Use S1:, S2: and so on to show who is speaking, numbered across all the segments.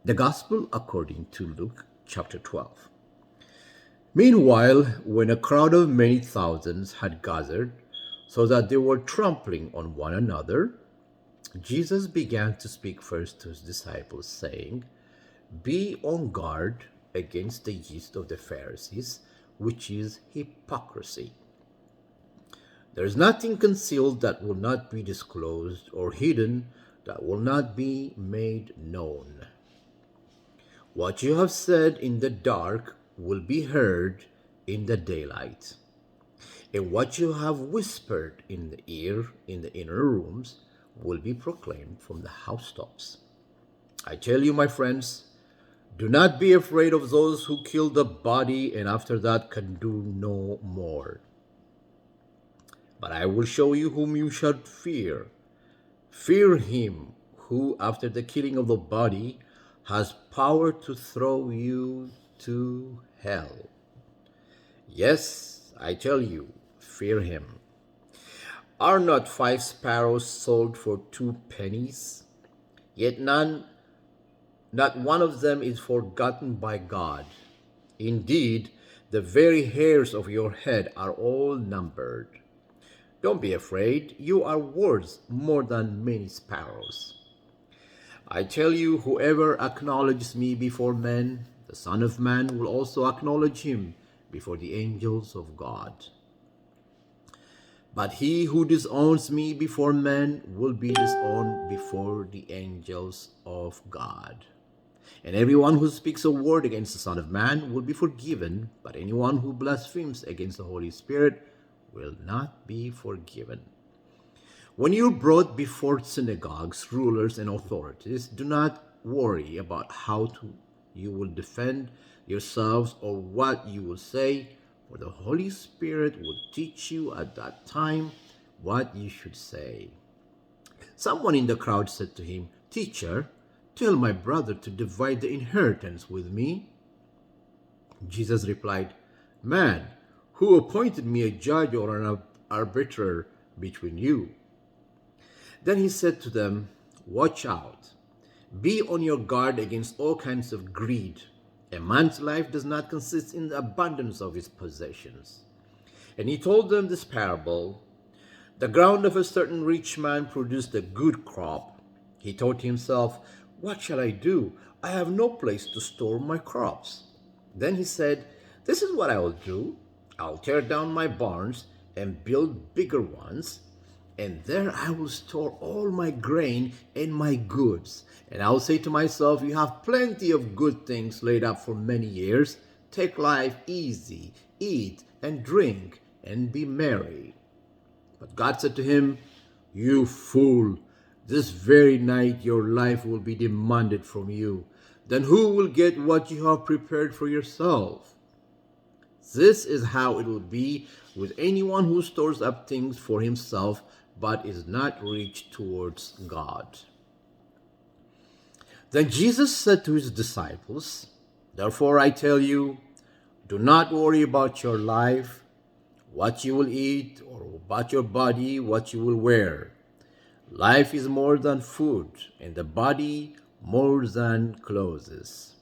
S1: The Gospel according to Luke chapter 12. Meanwhile, when a crowd of many thousands had gathered, so that they were trampling on one another, Jesus began to speak first to his disciples, saying, "Be on guard against the yeast of the Pharisees, which is hypocrisy. There is nothing concealed that will not be disclosed, or hidden that will not be made known. What you have said in the dark will be heard in the daylight, and what you have whispered in the ear in the inner rooms will be proclaimed from the housetops. I tell you, my friends, do not be afraid of those who kill the body and after that can do no more. But I will show you whom you should fear. Fear him who, after the killing of the body, has power to throw you to hell. Yes, I tell you, fear him. Are not 5 sparrows sold for 2 pennies? Yet not one of them is forgotten by God. Indeed, the very hairs of your head are all numbered. Don't be afraid, you are worth more than many sparrows. I tell you, whoever acknowledges me before men, the Son of Man will also acknowledge him before the angels of God. But he who disowns me before men will be disowned before the angels of God. And everyone who speaks a word against the Son of Man will be forgiven, but anyone who blasphemes against the Holy Spirit will not be forgiven. When you're brought before synagogues, rulers, and authorities, do not worry about you will defend yourselves or what you will say, for the Holy Spirit will teach you at that time what you should say. Someone in the crowd said to him, "Teacher, tell my brother to divide the inheritance with me." Jesus replied, "Man, who appointed me a judge or an arbiter between you?" Then he said to them, "Watch out. Be on your guard against all kinds of greed. A man's life does not consist in the abundance of his possessions." And he told them this parable. The ground of a certain rich man produced a good crop. He thought to himself, "What shall I do? I have no place to store my crops." Then he said, "This is what I will do. I'll tear down my barns and build bigger ones, and there I will store all my grain and my goods. And I'll say to myself, you have plenty of good things laid up for many years. Take life easy, eat and drink, and be merry." But God said to him, "You fool, this very night your life will be demanded from you. Then who will get what you have prepared for yourself?" This is how it will be with anyone who stores up things for himself but is not rich towards God. Then Jesus said to his disciples, "Therefore I tell you, do not worry about your life, what you will eat, or about your body, what you will wear. Life is more than food, and the body more than clothes.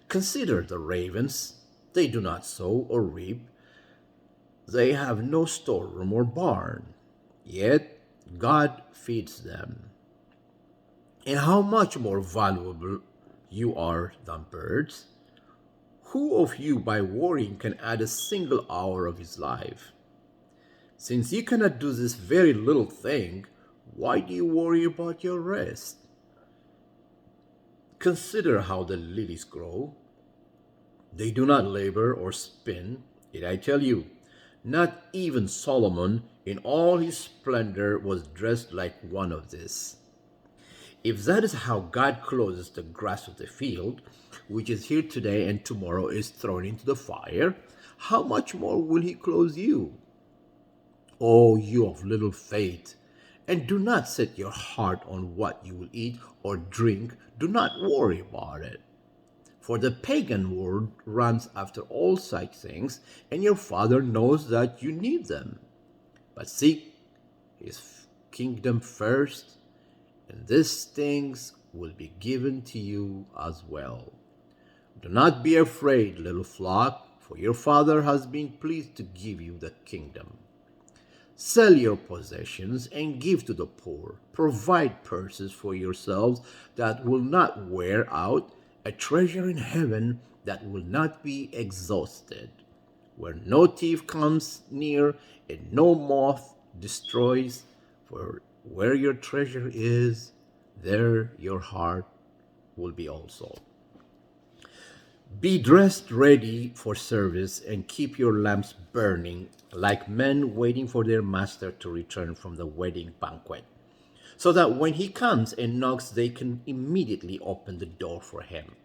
S1: Consider the ravens. They do not sow or reap. They have no storeroom or barn, yet God feeds them. And how much more valuable you are than birds? Who of you by worrying can add a single hour of his life? Since you cannot do this very little thing, why do you worry about your rest? Consider how the lilies grow. They do not labor or spin. Yet I tell you, not even Solomon in all his splendor was dressed like one of these. If that is how God clothes the grass of the field, which is here today and tomorrow is thrown into the fire, how much more will he clothe you? O you of little faith, and do not set your heart on what you will eat or drink. Do not worry about it. For the pagan world runs after all such things, and your Father knows that you need them. But seek his kingdom first, and these things will be given to you as well. Do not be afraid, little flock, for your Father has been pleased to give you the kingdom. Sell your possessions and give to the poor. Provide purses for yourselves that will not wear out, a treasure in heaven that will not be exhausted, where no thief comes near and no moth destroys. For where your treasure is, there your heart will be also. Be dressed ready for service and keep your lamps burning like men waiting for their master to return from the wedding banquet, so that when he comes and knocks, they can immediately open the door for him.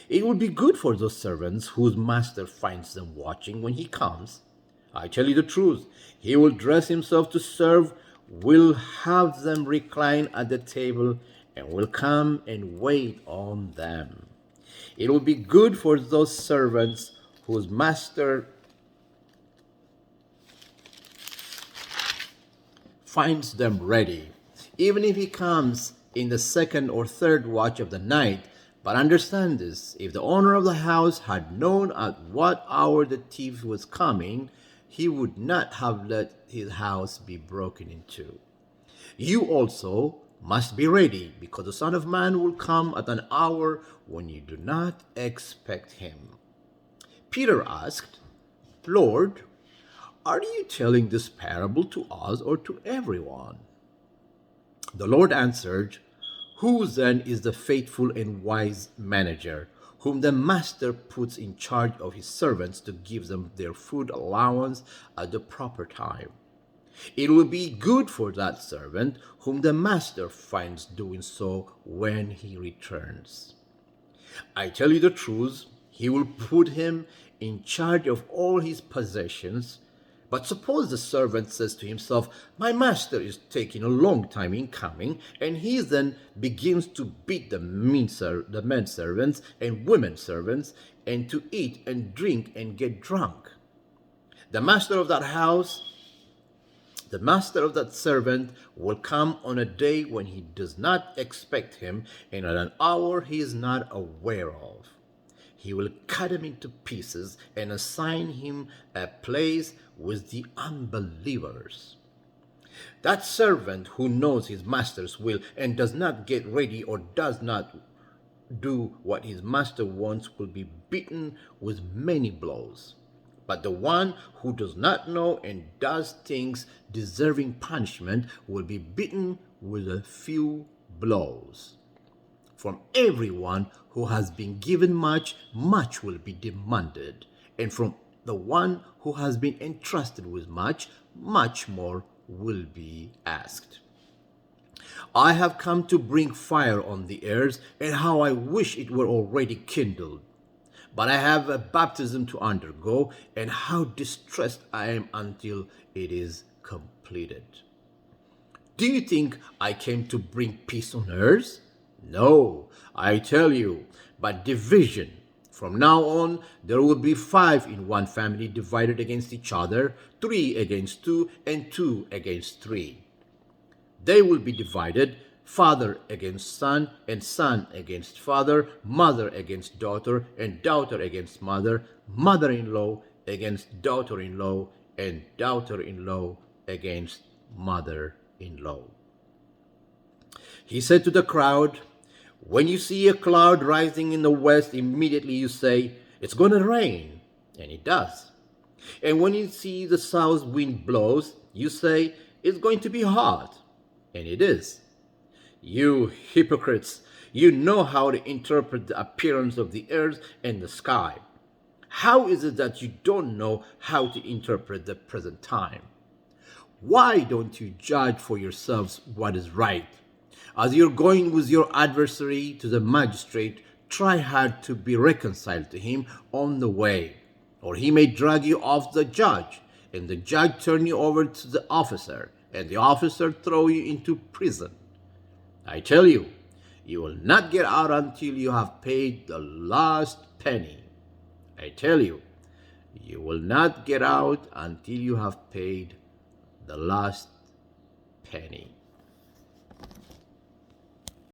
S1: It would be good for those servants whose master finds them watching when he comes. I tell you the truth, he will dress himself to serve, will have them recline at the table, and will come and wait on them. It will be good for those servants whose master finds them ready, even if he comes in the second or third watch of the night. But understand this, if the owner of the house had known at what hour the thief was coming, he would not have let his house be broken into. You also must be ready, because the Son of Man will come at an hour when you do not expect him. Peter asked, Lord, are you telling this parable to us or to everyone? The Lord answered, Who then is the faithful and wise manager, whom the master puts in charge of his servants to give them their food allowance at the proper time? It will be good for that servant whom the master finds doing so when he returns. I tell you the truth, he will put him in charge of all his possessions. But suppose the servant says to himself, My master is taking a long time in coming, and he then begins to beat the men servants and women servants, and to eat and drink and get drunk. The master of that servant will come on a day when he does not expect him, and at an hour he is not aware of. He will cut him into pieces and assign him a place with the unbelievers. That servant who knows his master's will and does not get ready or does not do what his master wants will be beaten with many blows. But the one who does not know and does things deserving punishment will be beaten with a few blows. From everyone who has been given much, much will be demanded, and from the one who has been entrusted with much, much more will be asked. I have come to bring fire on the earth, and how I wish it were already kindled. But I have a baptism to undergo, and how distressed I am until it is completed. Do you think I came to bring peace on earth? No, I tell you, but division. From now on, there will be 5 in one family divided against each other, 3 against 2, and 2 against 3. They will be divided, father against son, and son against father, mother against daughter, and daughter against mother, mother-in-law against daughter-in-law, and daughter-in-law against mother-in-law. He said to the crowd, When you see a cloud rising in the west, immediately you say, It's going to rain, and it does. And when you see the south wind blows, you say, It's going to be hot, and it is. You hypocrites, you know how to interpret the appearance of the earth and the sky. How is it that you don't know how to interpret the present time? Why don't you judge for yourselves what is right? As you're going with your adversary to the magistrate, try hard to be reconciled to him on the way, or he may drag you off the judge, and the judge turn you over to the officer, and the officer throw you into prison. I tell you, you will not get out until you have paid the last penny. I tell you, you will not get out until you have paid the last penny.